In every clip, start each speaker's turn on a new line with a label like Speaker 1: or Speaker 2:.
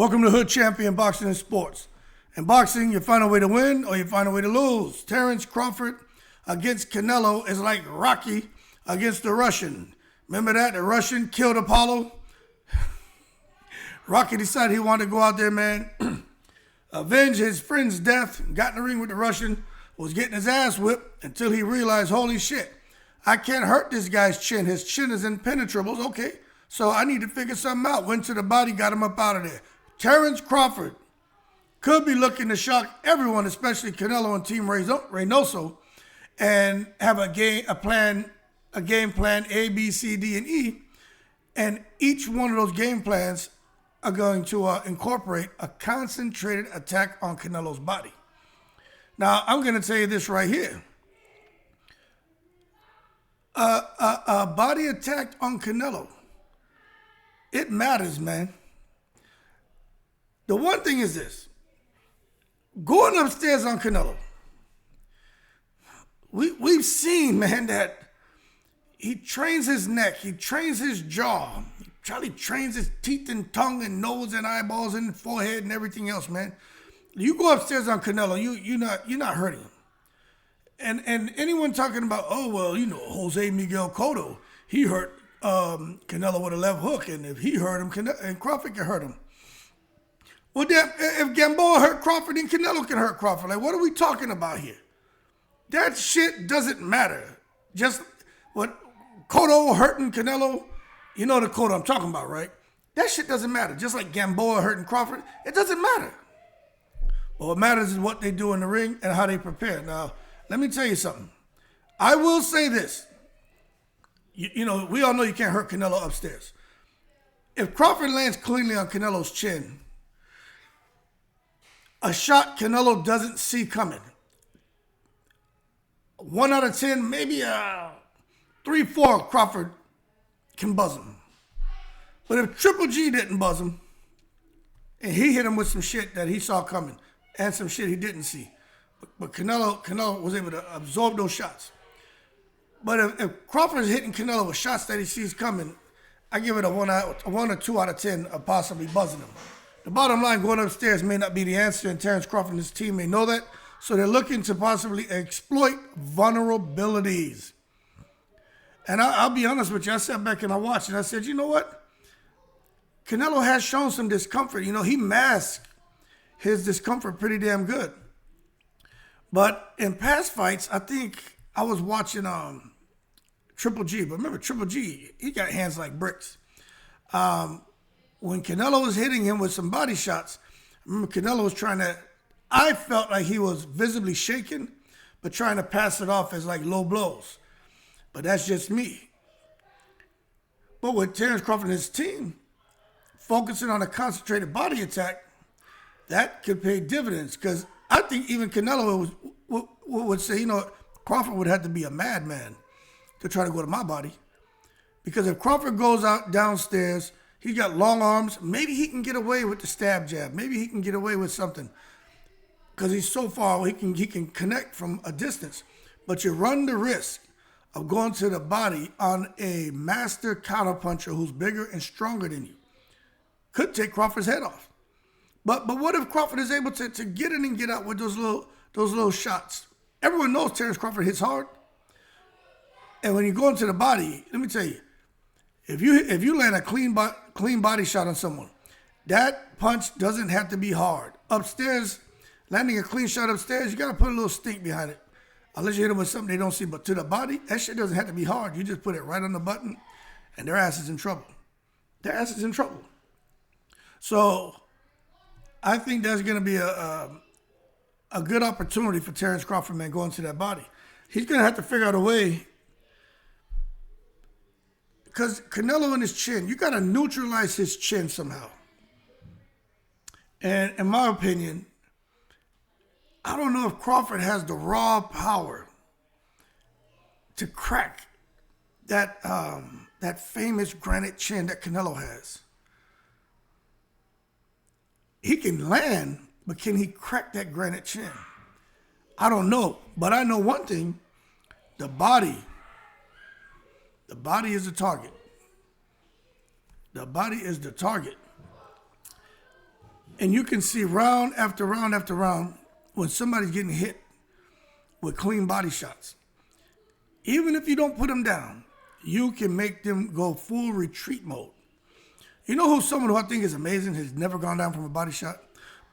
Speaker 1: Welcome to Hood Champion Boxing and Sports. In boxing, you find a way to win or you find a way to lose. Terence Crawford against Canelo is like Rocky against the Russian. Remember that? The Russian killed Apollo. Rocky decided he wanted to go out there, man, avenge his friend's death, got in the ring with the Russian, was getting his ass whipped until he realized, holy shit, I can't hurt this guy's chin. His chin is impenetrable. Okay, so I need to figure something out. Went to the body, got him up out of there. Terence Crawford could be looking to shock everyone, especially Canelo and Team Reynoso, and have a game plan A, B, C, D, and E. And each one of those game plans are going to incorporate a concentrated attack on Canelo's body. Now, I'm going to tell you this right here. A body attack on Canelo, it matters, man. The one thing is this. Going upstairs on Canelo, we've seen, man, that he trains his neck, he trains his jaw, Charlie trains his teeth and tongue and nose and eyeballs and forehead and everything else, man. You go upstairs on Canelo, you're not hurting him. And anyone talking about, oh, well, you know, Jose Miguel Cotto, he hurt Canelo with a left hook, and if he hurt him, and Crawford can hurt him. Well, then, if Gamboa hurt Crawford, then Canelo can hurt Crawford. Like, what are we talking about here? That shit doesn't matter. Just what Cotto hurting Canelo, you know the Cotto I'm talking about, right? That shit doesn't matter. Just like Gamboa hurting Crawford, it doesn't matter. But what matters is what they do in the ring and how they prepare. Now, let me tell you something. I will say this. You know, we all know you can't hurt Canelo upstairs. If Crawford lands cleanly on Canelo's chin, a shot Canelo doesn't see coming. 1 out of 10, maybe 3-4, Crawford can buzz him. But if Triple G didn't buzz him, and he hit him with some shit that he saw coming, and some shit he didn't see, but Canelo was able to absorb those shots. But if Crawford is hitting Canelo with shots that he sees coming, I give it a 1 or 2 out of 10 of possibly buzzing him. The bottom line, going upstairs may not be the answer, and Terence Crawford and his team may know that, so they're looking to possibly exploit vulnerabilities. And I'll be honest with you, I sat back and I watched, and I said, you know what? Canelo has shown some discomfort. You know, he masked his discomfort pretty damn good. But in past fights, I think I was watching Triple G. But remember, Triple G, he got hands like bricks. When Canelo was hitting him with some body shots, I remember Canelo was I felt like he was visibly shaken, but trying to pass it off as like low blows. But that's just me. But with Terence Crawford and his team, focusing on a concentrated body attack, that could pay dividends. Because I think even Canelo would say, you know, Crawford would have to be a madman to try to go to my body. Because if Crawford goes out downstairs, he got long arms, maybe he can get away with the stab jab. Maybe he can get away with something. Because he's so far, he can connect from a distance. But you run the risk of going to the body on a master counterpuncher who's bigger and stronger than you. Could take Crawford's head off. But what if Crawford is able to get in and get out with those little shots? Everyone knows Terence Crawford hits hard. And when you go into the body, let me tell you, if you land a clean body shot on someone, that punch doesn't have to be hard. Upstairs, landing a clean shot upstairs, you got to put a little stink behind it. Unless you hit them with something they don't see. But to the body, that shit doesn't have to be hard. You just put it right on the button, and their ass is in trouble. Their ass is in trouble. So I think there's going to be a good opportunity for Terence Crawford, man, going to that body. He's going to have to figure out a way. Because Canelo and his chin, you got to neutralize his chin somehow. And in my opinion, I don't know if Crawford has the raw power to crack that famous granite chin that Canelo has. He can land, but can he crack that granite chin? I don't know. But I know one thing, the body is the target. The body is the target. And you can see round after round after round when somebody's getting hit with clean body shots. Even if you don't put them down, you can make them go full retreat mode. You know who's someone who I think is amazing, has never gone down from a body shot,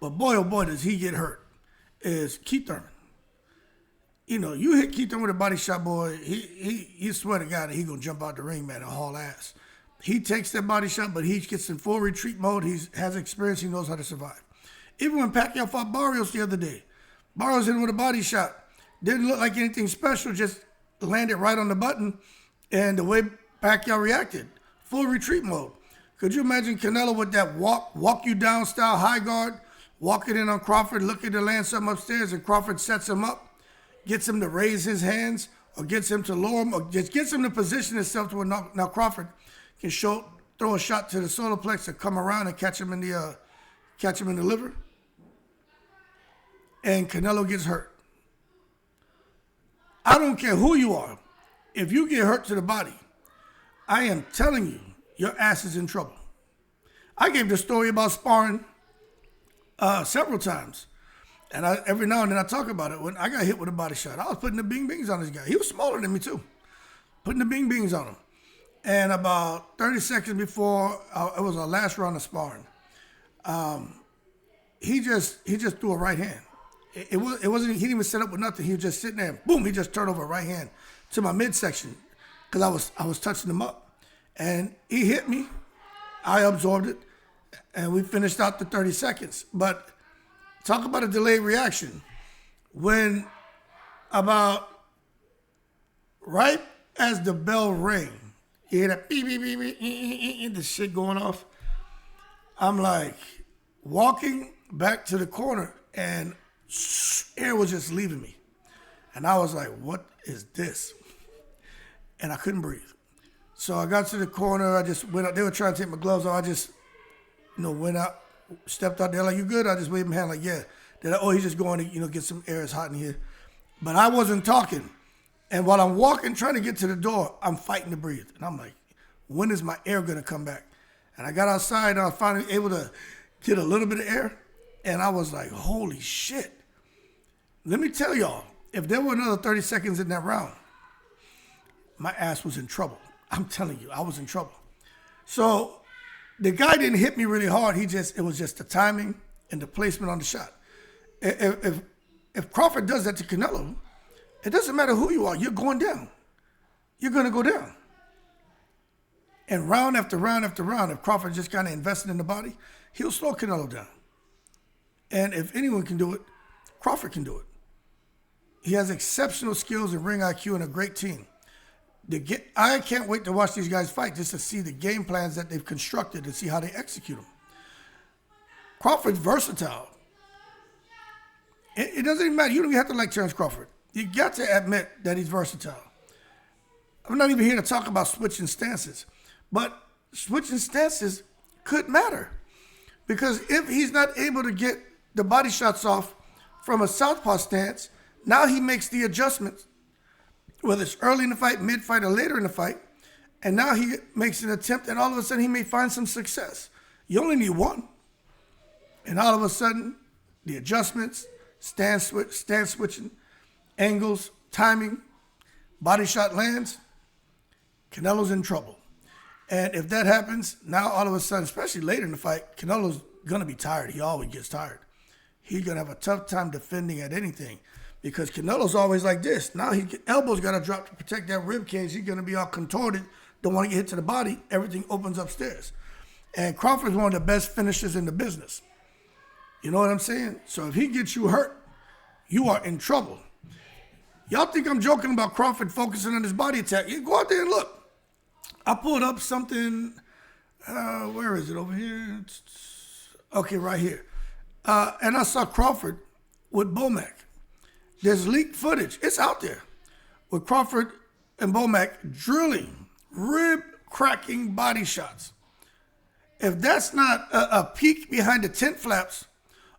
Speaker 1: but boy, oh boy, does he get hurt, is Keith Thurman. You know, you hit Keith Thurman with a body shot, boy, he swear to God that he going to jump out the ring, man, and haul ass. He takes that body shot, but he gets in full retreat mode. He has experience. He knows how to survive. Even when Pacquiao fought Barrios the other day, Barrios hit him with a body shot. Didn't look like anything special, just landed right on the button. And the way Pacquiao reacted, full retreat mode. Could you imagine Canelo with that walk you down style high guard, walking in on Crawford, looking to land something upstairs, and Crawford sets him up, gets him to raise his hands, or gets him to lower him, or just gets him to position himself to where now Crawford can throw a shot to the solar plex and come around and catch him in the liver. And Canelo gets hurt. I don't care who you are. If you get hurt to the body, I am telling you, your ass is in trouble. I gave the story about sparring several times. And every now and then I talk about it. When I got hit with a body shot, I was putting the bing-bings on this guy. He was smaller than me too. Putting the bing-bings on him. And about 30 seconds before it was our last round of sparring, he just threw a right hand. It wasn't, he didn't even set up with nothing. He was just sitting there and boom, he just turned over a right hand to my midsection because I was touching him up. And he hit me. I absorbed it. And we finished out the 30 seconds. But talk about a delayed reaction. When about right as the bell rang, you hear that beep, beep, beep, beep, the shit going off. I'm like walking back to the corner and air was just leaving me. And I was like, what is this? And I couldn't breathe. So I got to the corner. I just went out. They were trying to take my gloves off. I just, went out, stepped out there like, you good? I just waved my hand like, yeah. They're like, oh, he's just going to, get some air. It's hot in here. But I wasn't talking. And while I'm walking, trying to get to the door, I'm fighting to breathe. And I'm like, when is my air going to come back? And I got outside and I was finally able to get a little bit of air. And I was like, holy shit. Let me tell y'all, if there were another 30 seconds in that round, my ass was in trouble. I'm telling you, I was in trouble. So the guy didn't hit me really hard. It was just the timing and the placement on the shot. If Crawford does that to Canelo, it doesn't matter who you are. You're going down. You're going to go down. And round after round after round, if Crawford just kind of invested in the body, he'll slow Canelo down. And if anyone can do it, Crawford can do it. He has exceptional skills and ring IQ and a great team. I can't wait to watch these guys fight just to see the game plans that they've constructed and see how they execute them. Crawford's versatile. It doesn't even matter. You don't even have to like Terence Crawford. You got to admit that he's versatile. I'm not even here to talk about switching stances, but switching stances could matter because if he's not able to get the body shots off from a southpaw stance, now he makes the adjustments, whether it's early in the fight, mid-fight, or later in the fight, and now he makes an attempt, and all of a sudden he may find some success. You only need one. And all of a sudden, the adjustments, stance switching, angles, timing, body shot lands, Canelo's in trouble. And if that happens, now all of a sudden, especially later in the fight, Canelo's going to be tired. He always gets tired. He's going to have a tough time defending at anything because Canelo's always like this. Now his elbow's got to drop to protect that rib cage. He's going to be all contorted. Don't want to get hit to the body. Everything opens upstairs. And Crawford's one of the best finishers in the business. You know what I'm saying? So if he gets you hurt, you are in trouble. Y'all think I'm joking about Crawford focusing on his body attack? You go out there and look. I pulled up something. Where is it? Over here? Okay, right here. And I saw Crawford with Bomac. There's leaked footage. It's out there. With Crawford and Bomac drilling, rib-cracking body shots. If that's not a peek behind the tent flaps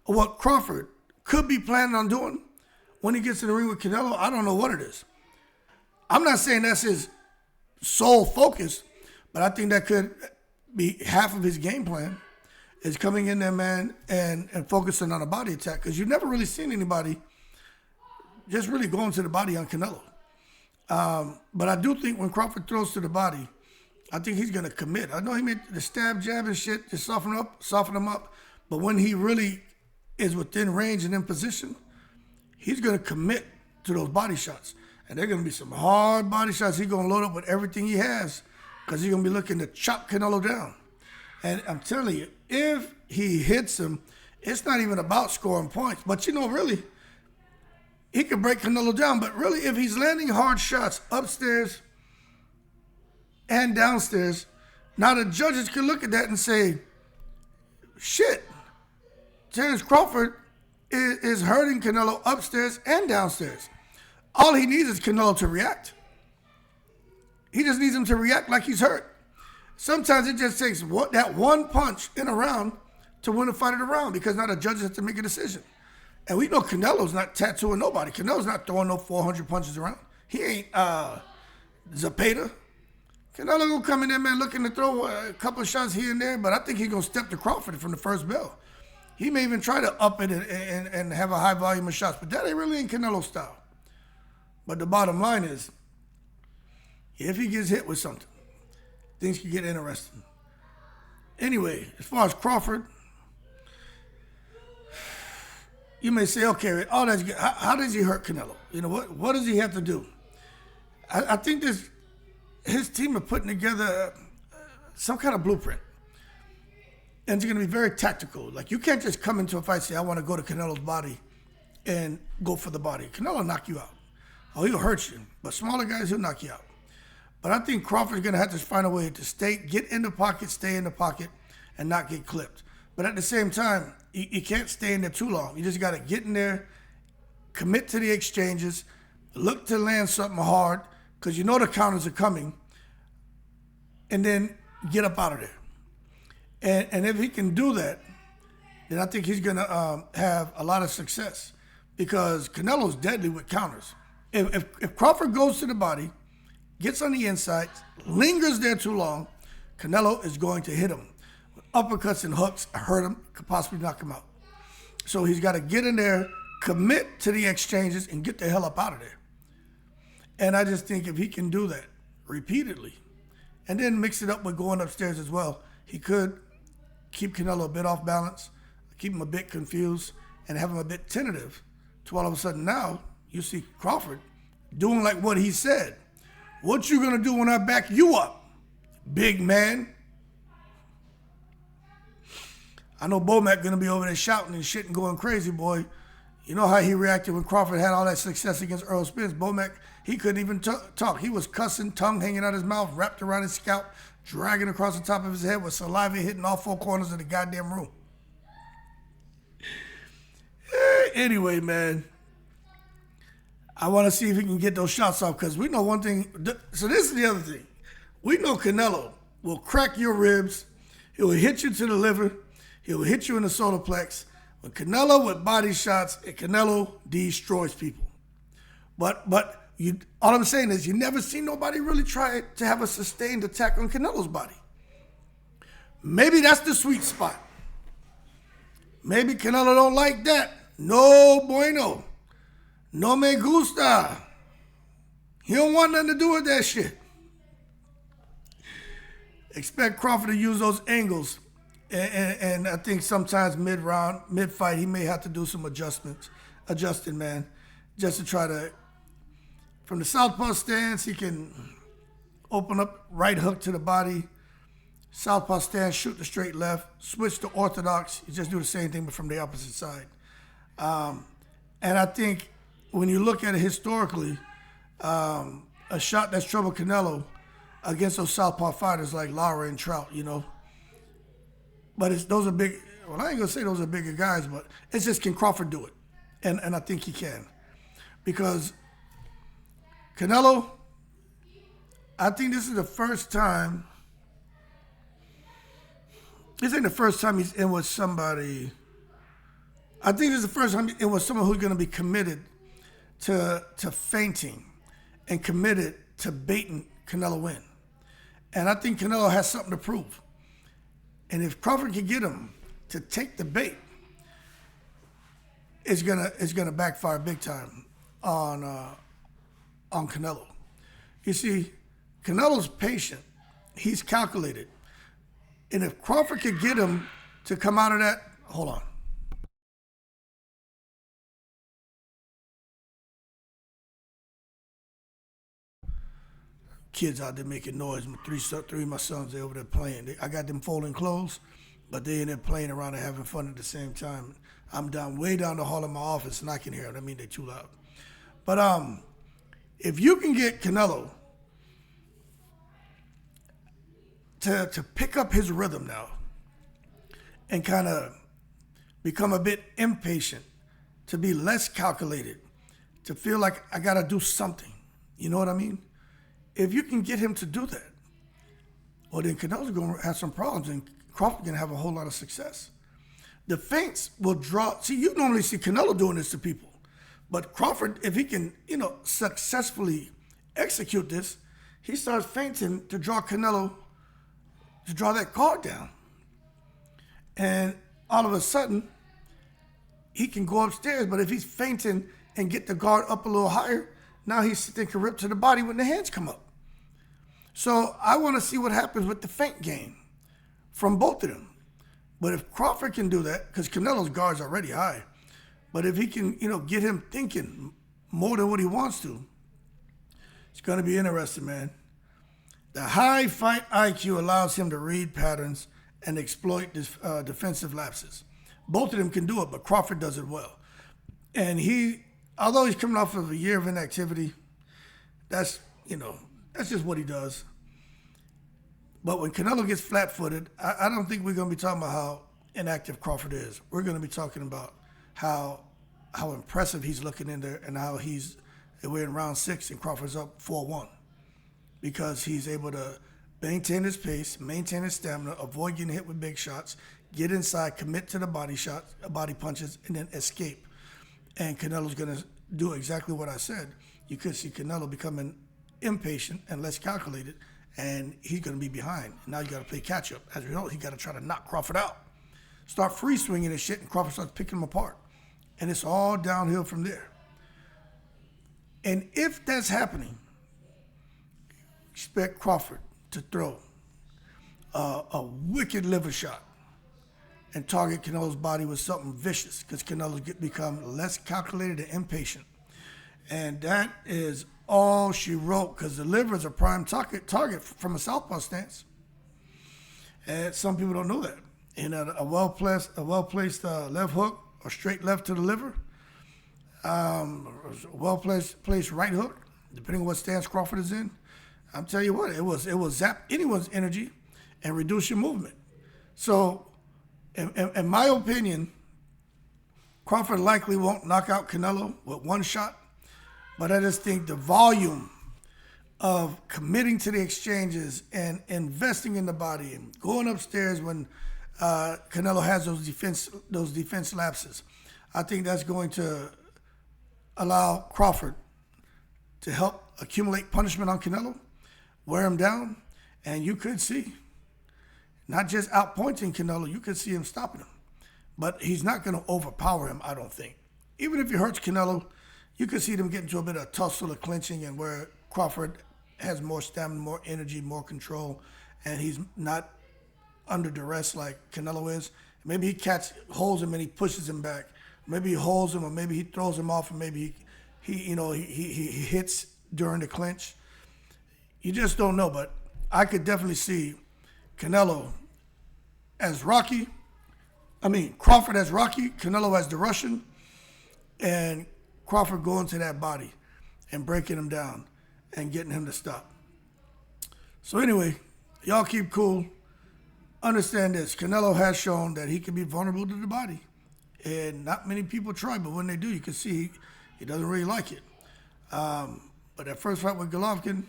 Speaker 1: of what Crawford could be planning on doing when he gets in the ring with Canelo, I don't know what it is. I'm not saying that's his sole focus, but I think that could be half of his game plan. is coming in there, man, and focusing on a body attack. Because you've never really seen anybody just really going to the body on Canelo. But I do think when Crawford throws to the body, I think he's going to commit. I know he made the stab, jab, and shit to soften him up. But when he really is within range and in position, he's going to commit to those body shots. And they're going to be some hard body shots. He's going to load up with everything he has because he's going to be looking to chop Canelo down. And I'm telling you, if he hits him, it's not even about scoring points. But, really, he could break Canelo down. But really, if he's landing hard shots upstairs and downstairs, now the judges can look at that and say, shit, Terence Crawford is hurting Canelo upstairs and downstairs. All he needs is Canelo to react. He just needs him to react like he's hurt. Sometimes it just takes that one punch in a round to win a fight of the round because now the judges have to make a decision. And we know Canelo's not tattooing nobody. Canelo's not throwing no 400 punches around. He ain't Zapata. Canelo gonna come in there, man, looking to throw a couple of shots here and there, but I think he's gonna step to Crawford from the first bell. He may even try to up it and have a high volume of shots, but that ain't really in Canelo style. But the bottom line is, if he gets hit with something, things can get interesting. Anyway, as far as Crawford, you may say, okay, all that's good. How does he hurt Canelo? What does he have to do? I think his team are putting together some kind of blueprint. And it's going to be very tactical. Like, you can't just come into a fight and say, I want to go to Canelo's body and go for the body. Canelo will knock you out. Oh, he'll hurt you. But smaller guys, he'll knock you out. But I think Crawford's going to have to find a way to get in the pocket, stay in the pocket, and not get clipped. But at the same time, you can't stay in there too long. You just got to get in there, commit to the exchanges, look to land something hard, because you know the counters are coming, and then get up out of there. And if he can do that, then I think he's going to have a lot of success because Canelo's deadly with counters. If Crawford goes to the body, gets on the inside, lingers there too long, Canelo is going to hit him. Uppercuts and hooks, hurt him, could possibly knock him out. So he's got to get in there, commit to the exchanges, and get the hell up out of there. And I just think if he can do that repeatedly, and then mix it up with going upstairs as well, he could keep Canelo a bit off balance, keep him a bit confused, and have him a bit tentative. To all of a sudden now, you see Crawford doing like what he said. What you gonna do when I back you up, big man? I know Bomac gonna be over there shouting and shit and going crazy, boy. You know how he reacted when Crawford had all that success against Earl Spence. Bomac, he couldn't even talk. He was cussing, tongue hanging out his mouth, wrapped around his scalp, dragging across the top of his head with saliva hitting all four corners of the goddamn room. Anyway, man, I want to see if he can get those shots off because we know one thing. So this is the other thing. We know Canelo will crack your ribs. He will hit you to the liver. He will hit you in the solar plex. When Canelo with body shots, Canelo destroys people. But all I'm saying is you never see nobody really try to have a sustained attack on Canelo's body. Maybe that's the sweet spot. Maybe Canelo don't like that. No bueno. No me gusta. He don't want nothing to do with that shit. Expect Crawford to use those angles. And I think sometimes mid-round, mid-fight, he may have to do some adjusting, man, just to try to, from the southpaw stance, he can open up right hook to the body, southpaw stance, shoot the straight left, switch to orthodox, you just do the same thing but from the opposite side. And I think when you look at it historically, a shot that's troubled Canelo against those southpaw fighters like Lara and Trout, But those are big. Well, I ain't gonna say those are bigger guys, but it's just can Crawford do it, and I think he can, because Canelo. I think this is the first time. This ain't the first time he's in with somebody. I think this is the first time it was someone who's gonna be committed to feinting, and committed to baiting Canelo in, and I think Canelo has something to prove. And if Crawford can get him to take the bait is gonna backfire big time on Canelo. You see, Canelo's patient. He's calculated. And if Crawford could get him to come out of that, hold on. Kids out there making noise. Three of my sons, they over there playing. I got them folding clothes, but they in there playing around and having fun at the same time. I'm way down the hall of my office, and I can hear them. I mean, they're too loud. But if you can get Canelo to pick up his rhythm now and kind of become a bit impatient, to be less calculated, to feel like I got to do something. You know what I mean? If you can get him to do that, well, then Canelo's going to have some problems and Crawford's going to have a whole lot of success. The feints will draw. See, you normally see Canelo doing this to people. But Crawford, if he can, successfully execute this, he starts feinting to draw Canelo, to draw that guard down. And all of a sudden, he can go upstairs. But if he's feinting and get the guard up a little higher, now he's sticking rip to the body when the hands come up. So I want to see what happens with the feint game from both of them. But if Crawford can do that, because Canelo's guard's already high, but if he can, get him thinking more than what he wants to, it's going to be interesting, man. The high fight IQ allows him to read patterns and exploit defensive lapses. Both of them can do it, but Crawford does it well. And although he's coming off of a year of inactivity, that's just what he does. But when Canelo gets flat-footed, I don't think we're going to be talking about how inactive Crawford is. We're going to be talking about how impressive he's looking in there and how we're in round 6 and Crawford's up 4-1 because he's able to maintain his pace, maintain his stamina, avoid getting hit with big shots, get inside, commit to the body punches, and then escape. And Canelo's going to do exactly what I said. You could see Canelo becoming impatient and less calculated, and he's going to be behind. Now you got to play catch up. As a result, he got to try to knock Crawford out. Start free swinging and shit, and Crawford starts picking him apart. And it's all downhill from there. And if that's happening, expect Crawford to throw a wicked liver shot and target Canelo's body with something vicious because Canelo become less calculated and impatient. And that is all she wrote because the liver is a prime target from a southpaw stance. And some people don't know that. And a well-placed left hook or straight left to the liver, well-placed right hook, depending on what stance Crawford is in, I'm telling you what, it will zap anyone's energy and reduce your movement. So, in my opinion, Crawford likely won't knock out Canelo with one shot, but I just think the volume of committing to the exchanges and investing in the body and going upstairs when Canelo has those defense lapses, I think that's going to allow Crawford to help accumulate punishment on Canelo, wear him down, and you could see not just outpointing Canelo, you could see him stopping him. But he's not going to overpower him, I don't think. Even if he hurts Canelo, you could see them get into a bit of tussle or clinching, and where Crawford has more stamina, more energy, more control, and he's not under duress like Canelo is. Maybe he holds him and he pushes him back. Maybe he holds him, or maybe he throws him off, and maybe he hits during the clinch. You just don't know, but I could definitely see Canelo as Rocky. Crawford as Rocky, Canelo as the Russian, and Crawford going to that body and breaking him down and getting him to stop. So anyway, y'all keep cool. Understand this, Canelo has shown that he can be vulnerable to the body. And not many people try, but when they do, you can see he doesn't really like it. But that first fight with Golovkin,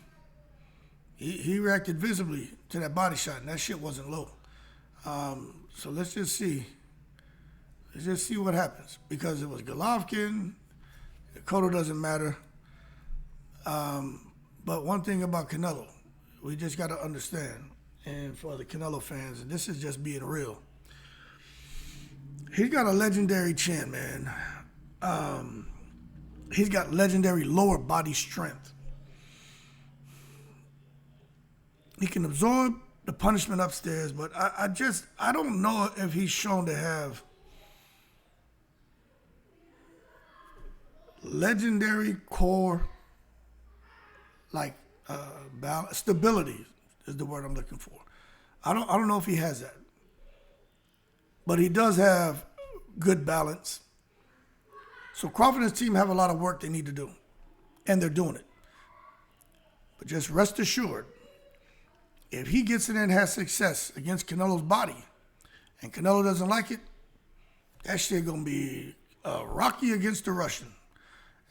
Speaker 1: he reacted visibly to that body shot, and that shit wasn't low. So let's just see. Let's just see what happens. Because it was Golovkin, Cotto doesn't matter. But one thing about Canelo, we just got to understand, and for the Canelo fans, and this is just being real, He's got a legendary chin, man. He's got legendary lower body strength. He can absorb the punishment upstairs, but I don't know if he's shown to have legendary core, like balance, stability is the word I'm looking for. I don't know if he has that, but he does have good balance. So Crawford and his team have a lot of work they need to do, and they're doing it. But just rest assured, if he gets in there and has success against Canelo's body, and Canelo doesn't like it, that shit gonna be Rocky against the Russian.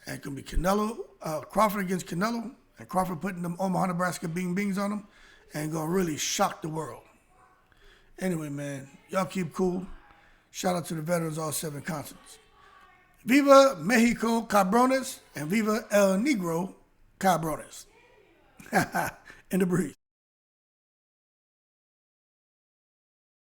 Speaker 1: And it can be Crawford against Canelo, and Crawford putting them Omaha, Nebraska bing bings on him, and gonna really shock the world. Anyway, man, y'all keep cool. Shout out to the veterans, all 7 continents. Viva Mexico, cabrones, and viva El Negro, cabrones. In the breeze.